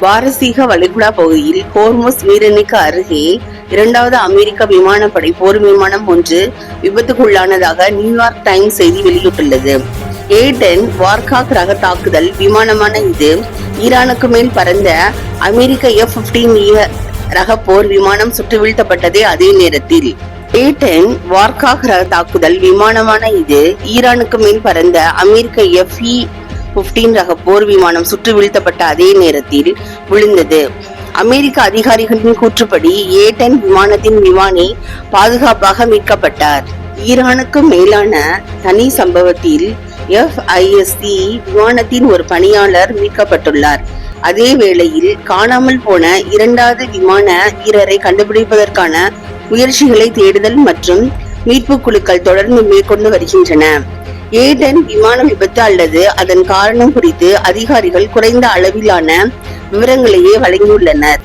பாரசீக வளைகுடா பகுதியில் ஹோர்முஸ் நீரிணைக்கு அருகே இரண்டாவது அமெரிக்க விமானப்படை போர் விமானம் ஒன்று விபத்துக்குள்ளானதாக நியூயார்க் டைம்ஸ் செய்தி வெளியிட்டுள்ளது. A-10 வார்காக் ரக தாக்குதல் விமானமான இது ஈரானுக்கு மேல் பறந்த அமெரிக்க F-15 ரக போர் விமானம் சுட்டு வீழ்த்தப்பட்டதே அதே நேரத்தில். A-10 வார்காக் ரக தாக்குதல் விமானமான இது ஈரானுக்கு மேல் பறந்த அமெரிக்க F-15 ரக போர் விமானம் சுட்டு வீழ்த்தப்பட்ட அதே நேரத்தில் விழுந்தது. அமெரிக்க அதிகாரிகளின் கூற்றுப்படி A-10 விமானத்தின் விமானி பாதுகாப்பாக மீட்கப்பட்டார். ஈரானுக்கு மேலான தனி சம்பவத்தில் FISC விமானத்தின் ஒரு பணியாளர் மீட்கப்பட்டுள்ளார். அதே வேளையில் காணாமல் போன இரண்டாவது விமான வீரரை கண்டுபிடிப்பதற்கான முயற்சிகளை தேடுதல் மற்றும் மீட்பு குழுக்கள் தொடர்ந்து மேற்கொண்டு வருகின்றன. A-10 விமான விபத்து அல்லது அதன் காரணம் குறித்து அதிகாரிகள் குறைந்த அளவிலான விவரங்களையே வழங்கியுள்ளனர்.